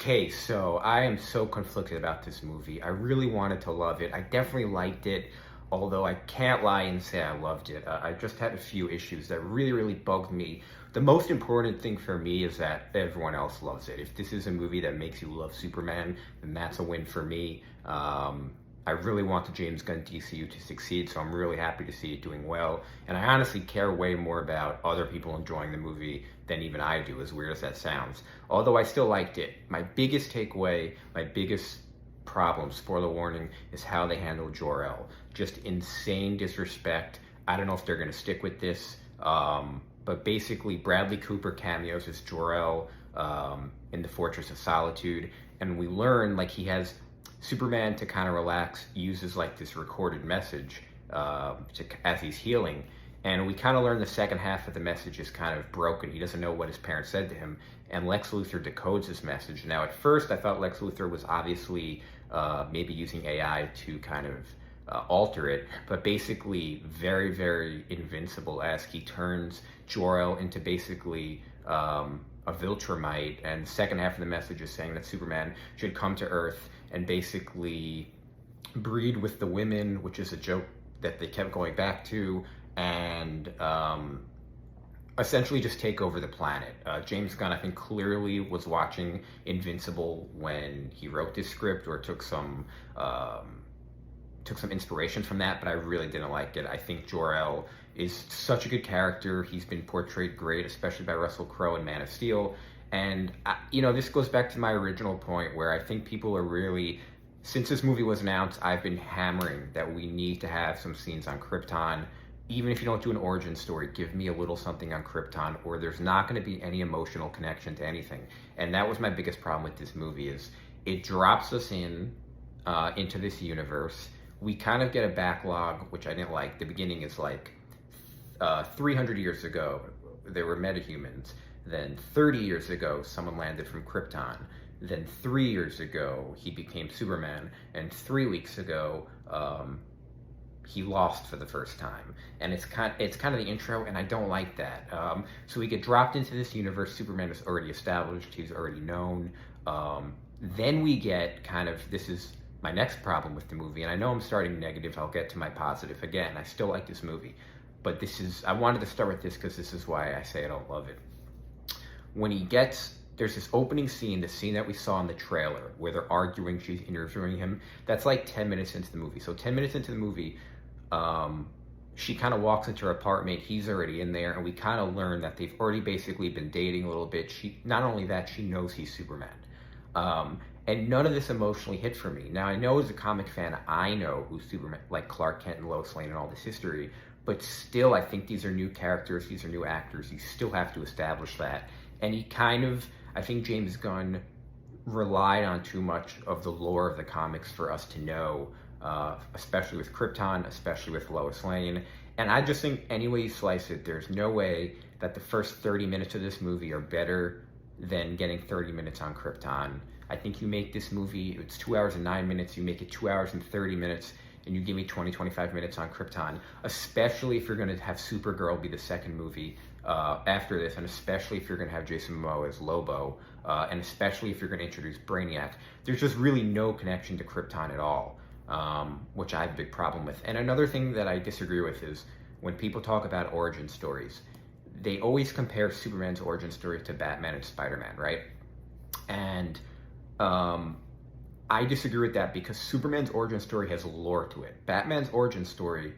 Okay, so I am so conflicted about this movie. I really wanted to love it. I definitely liked it, although I can't lie and say I loved it. I just had a few issues that really, really bugged me. The most important thing for me is that everyone else loves it. If this is a movie that makes you love Superman, then that's a win for me. I really want the James Gunn DCU to succeed, so I'm really happy to see it doing well. And I honestly care way more about other people enjoying the movie than even I do, as weird as that sounds. Although I still liked it. My biggest takeaway, my biggest problem, spoiler warning, is how they handled Jor-El. Just insane disrespect. I don't know if they're going to stick with this, but basically Bradley Cooper cameos as Jor-El in the Fortress of Solitude, and we learn like he has Superman, to kind of relax, uses like this recorded message as he's healing. And we kind of learn the second half of the message is kind of broken. He doesn't know what his parents said to him. And Lex Luthor decodes this message. Now, at first, I thought Lex Luthor was obviously maybe using AI to kind of alter it. But basically, very, very invincible-esque. He turns Jor-El into basically a Viltrumite. And the second half of the message is saying that Superman should come to Earth and basically breed with the women, which is a joke that they kept going back to, and essentially just take over the planet. James Gunn, I think, clearly was watching Invincible when he wrote this script, or took some inspiration from that, but I really didn't like it. I think Jor-El is such a good character. He's been portrayed great, especially by Russell Crowe in Man of Steel. And, this goes back to my original point where I think people are really, since this movie was announced, I've been hammering that we need to have some scenes on Krypton. Even if you don't do an origin story, give me a little something on Krypton, or there's not going to be any emotional connection to anything. And that was my biggest problem with this movie, is it drops us into this universe. We kind of get a backlog, which I didn't like. The beginning is like 300 years ago, there were metahumans. Then 30 years ago, someone landed from Krypton. Then 3 years ago, he became Superman. And 3 weeks ago, he lost for the first time. And it's kind of the intro, and I don't like that. So we get dropped into this universe. Superman is already established. He's already known. Then we get this is my next problem with the movie. And I know I'm starting negative. I'll get to my positive again. I still like this movie. But I wanted to start with this because this is why I say I don't love it. When there's this opening scene, the scene that we saw in the trailer, where they're arguing, she's interviewing him. That's like 10 minutes into the movie. So 10 minutes into the movie, she kind of walks into her apartment. He's already in there, and we kind of learn that they've already basically been dating a little bit. Not only that, she knows he's Superman. And none of this emotionally hit for me. Now, I know as a comic fan, I know who's Superman, like Clark Kent and Lois Lane and all this history, but still, I think these are new characters, these are new actors. You still have to establish that. And I think James Gunn relied on too much of the lore of the comics for us to know, especially with Krypton, especially with Lois Lane. And I just think any way you slice it, there's no way that the first 30 minutes of this movie are better than getting 30 minutes on Krypton. I think you make this movie, it's 2 hours and 9 minutes, you make it 2 hours and 30 minutes, and you give me 20, 25 minutes on Krypton, especially if you're going to have Supergirl be the second movie after this, and especially if you're going to have Jason Momoa as Lobo, and especially if you're going to introduce Brainiac. There's just really no connection to Krypton at all, which I have a big problem with. And another thing that I disagree with is when people talk about origin stories, they always compare Superman's origin story to Batman and Spider-Man, right? And I disagree with that because Superman's origin story has lore to it. Batman's origin story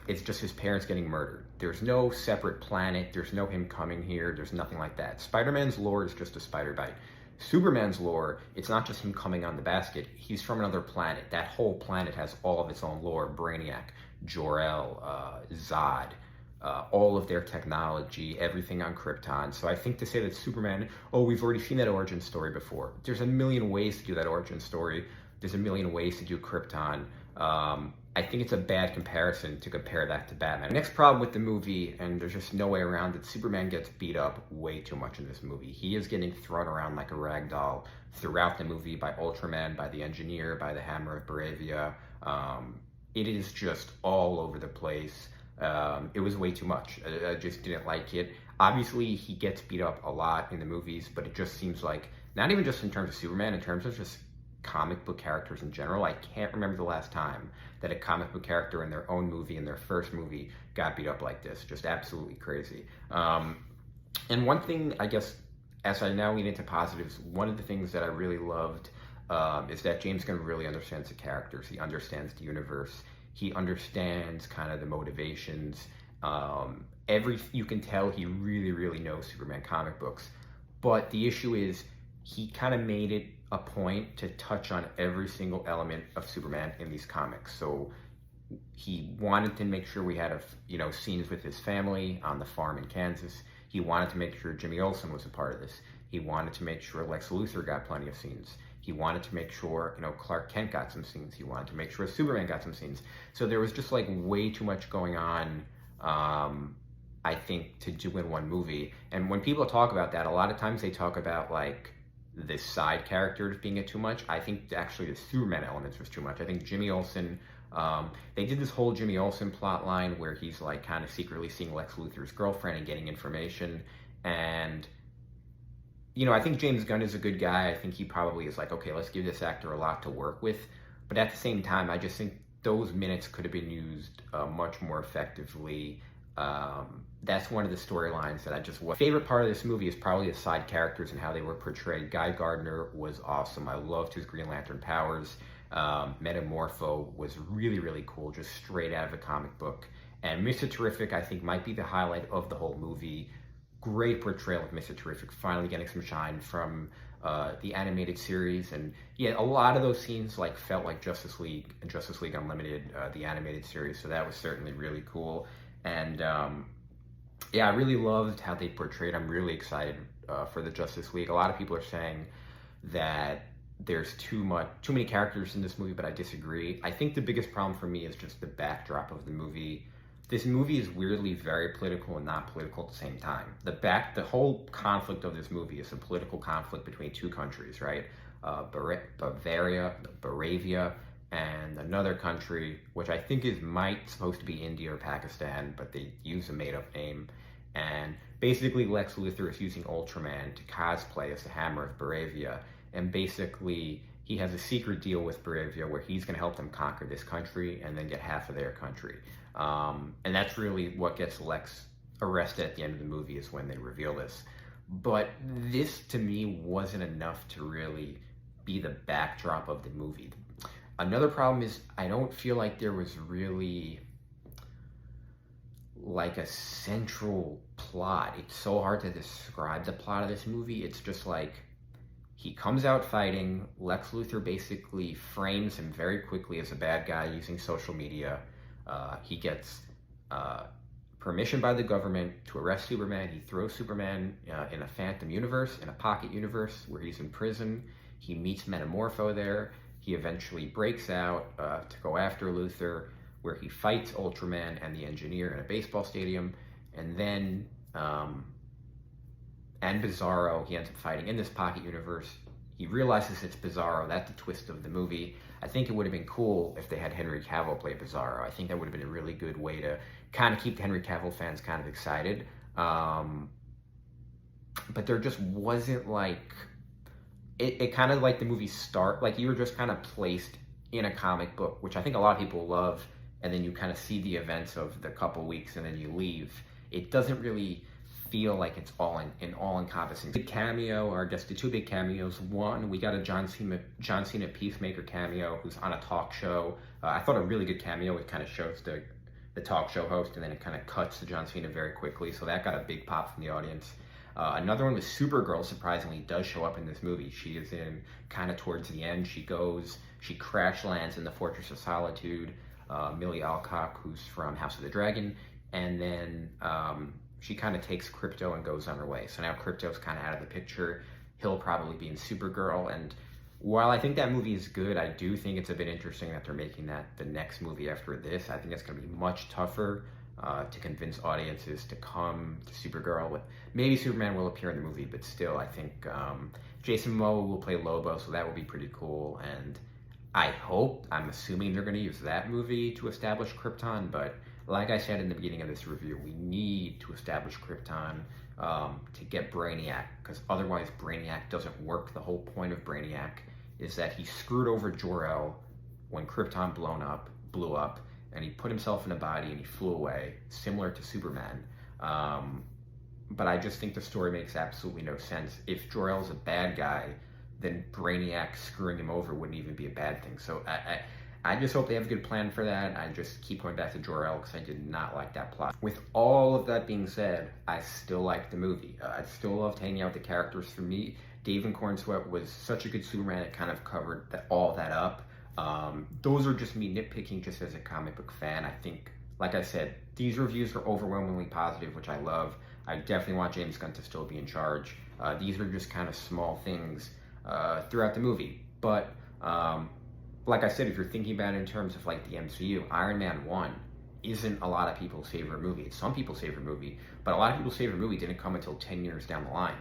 is just his parents getting murdered. There's no separate planet. There's no him coming here. There's nothing like that. Spider-Man's lore is just a spider bite. Superman's lore, it's not just him coming on the basket. He's from another planet. That whole planet has all of its own lore. Brainiac, Jor-El, Zod, all of their technology, everything on Krypton. So I think to say that Superman, we've already seen that origin story before. There's a million ways to do that origin story. There's a million ways to do Krypton. I think it's a bad comparison to compare that to Batman. Next problem with the movie, and there's just no way around it, Superman gets beat up way too much in this movie. He is getting thrown around like a rag doll throughout the movie by Ultraman, by the Engineer, by the Hammer of Baravia. It is just all over the place. It was way too much. I just didn't like it. Obviously, he gets beat up a lot in the movies, but it just seems like not even just in terms of Superman, in terms of just comic book characters in general. I can't remember the last time that a comic book character in their own movie, in their first movie, got beat up like this. Just absolutely crazy. And one thing, I guess, as I now lean into positives, one of the things that I really loved is that James Gunn really understands the characters. He understands the universe. He understands kind of the motivations. You can tell he really, really knows Superman comic books. But the issue is, he kind of made it a point to touch on every single element of Superman in these comics. So he wanted to make sure we had scenes with his family on the farm in Kansas. He wanted to make sure Jimmy Olsen was a part of this. He wanted to make sure Lex Luthor got plenty of scenes. He wanted to make sure, Clark Kent got some scenes. He wanted to make sure Superman got some scenes. So there was just like way too much going on, I think, to do in one movie. And when people talk about that, a lot of times they talk about like the side characters being it too much. I think actually the Superman elements was too much. I think Jimmy Olsen, they did this whole Jimmy Olsen plot line where he's like kind of secretly seeing Lex Luthor's girlfriend and getting information. And, I think James Gunn is a good guy. I think he probably is like, okay, let's give this actor a lot to work with. But at the same time, I just think those minutes could have been used much more effectively. That's one of the storylines that favorite part of this movie is probably the side characters and how they were portrayed. Guy Gardner was awesome. I loved his Green Lantern powers. Metamorpho was really, really cool, just straight out of a comic book. And Mr. Terrific, I think, might be the highlight of the whole movie. Great portrayal of Mr. Terrific, finally getting some shine from the animated series. And yeah, a lot of those scenes felt like Justice League and Justice League Unlimited, the animated series. So that was certainly really cool. And I really loved how they portrayed. I'm really excited for the Justice League. A lot of people are saying that there's too many characters in this movie, but I disagree. I think the biggest problem for me is just the backdrop of the movie. This movie is weirdly very political and not political at the same time. The whole conflict of this movie is a political conflict between two countries, right? Bavaria, and another country, which I think might supposed to be India or Pakistan, but they use a made-up name. And basically, Lex Luthor is using Ultraman to cosplay as the Hammer of Bavaria, and basically, he has a secret deal with Bavaria where he's going to help them conquer this country and then get half of their country. And that's really what gets Lex arrested at the end of the movie, is when they reveal this. But this, to me, wasn't enough to really be the backdrop of the movie. Another problem is I don't feel like there was really like a central plot. It's so hard to describe the plot of this movie. It's just like, he comes out fighting. Lex Luthor basically frames him very quickly as a bad guy using social media. He gets permission by the government to arrest Superman. He throws Superman in a phantom universe, in a pocket universe where he's in prison. He meets Metamorpho there. He eventually breaks out to go after Luthor, where he fights Ultraman and the Engineer in a baseball stadium. And then, and Bizarro, he ends up fighting in this pocket universe. He realizes it's Bizarro. That's the twist of the movie. I think it would have been cool if they had Henry Cavill play Bizarro. I think that would have been a really good way to kind of keep the Henry Cavill fans kind of excited. But there just wasn't it kind of like the movie start, like you were just kind of placed in a comic book, which I think a lot of people love, and then you kind of see the events of the couple weeks and then you leave. It doesn't really feel like it's all encompassing. Big cameo, or I guess the two big cameos. One, we got a John Cena Peacemaker cameo, who's on a talk show. I thought a really good cameo. It kind of shows the talk show host, and then it kind of cuts to John Cena very quickly, so that got a big pop from the audience. Another one was Supergirl, surprisingly, does show up in this movie. She is in kind of towards the end. She crash lands in the Fortress of Solitude. Millie Alcock, who's from House of the Dragon, and then she kind of takes Krypto and goes on her way. So now Krypto's kind of out of the picture. He'll probably be in Supergirl, and while I think that movie is good, I do think it's a bit interesting that they're making that the next movie after this. I think it's going to be much tougher to convince audiences to come to Supergirl. Maybe Superman will appear in the movie, but still, I think Jason Momoa will play Lobo, so that will be pretty cool. And I'm assuming they're going to use that movie to establish Krypton, but like I said in the beginning of this review, we need to establish Krypton. to get Brainiac, because otherwise Brainiac doesn't work. The whole point of Brainiac is that he screwed over Jor-El when Krypton blew up, and he put himself in a body and he flew away, similar to Superman. But I just think the story makes absolutely no sense. If Jor-El's a bad guy, then Brainiac screwing him over wouldn't even be a bad thing. So I just hope they have a good plan for that. I just keep going back to Jor-El because I did not like that plot. With all of that being said, I still liked the movie. I still loved hanging out with the characters. For me, David Cornsweet was such a good Superman. It kind of covered all that up. Those are just me nitpicking just as a comic book fan. I think, like I said, these reviews are overwhelmingly positive, which I love. I definitely want James Gunn to still be in charge. These are just kind of small things throughout the movie. But like I said, if you're thinking about it in terms of like the MCU, Iron Man 1 isn't a lot of people's favorite movie. It's some people's favorite movie, but a lot of people's favorite movie didn't come until 10 years down the line.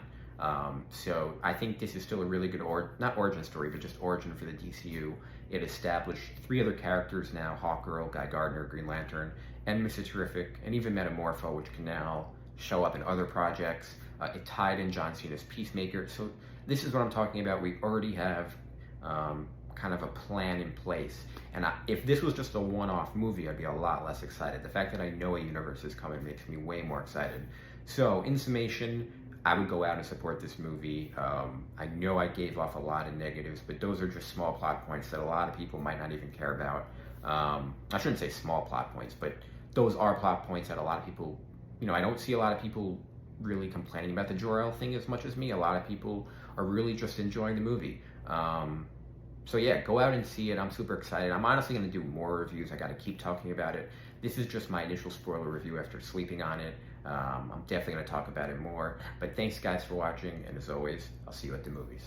So I think this is still a really good, not origin story, but just origin for the DCU. It established 3 other characters now: Hawkgirl, Guy Gardner, Green Lantern, and Mr. Terrific, and even Metamorpho, which can now show up in other projects. It tied in John Cena's Peacemaker. So this is what I'm talking about. We already have kind of a plan in place. And if this was just a one-off movie, I'd be a lot less excited. The fact that I know a universe is coming makes me way more excited. So in summation, I would go out and support this movie. I know I gave off a lot of negatives, but those are just small plot points that a lot of people might not even care about. I shouldn't say small plot points, but those are plot points that a lot of people, I don't see a lot of people really complaining about the Jor-El thing as much as me. A lot of people are really just enjoying the movie. So yeah, go out and see it. I'm super excited. I'm honestly going to do more reviews. I got to keep talking about it. This is just my initial spoiler review after sleeping on it. I'm definitely going to talk about it more. But thanks guys for watching, and as always, I'll see you at the movies.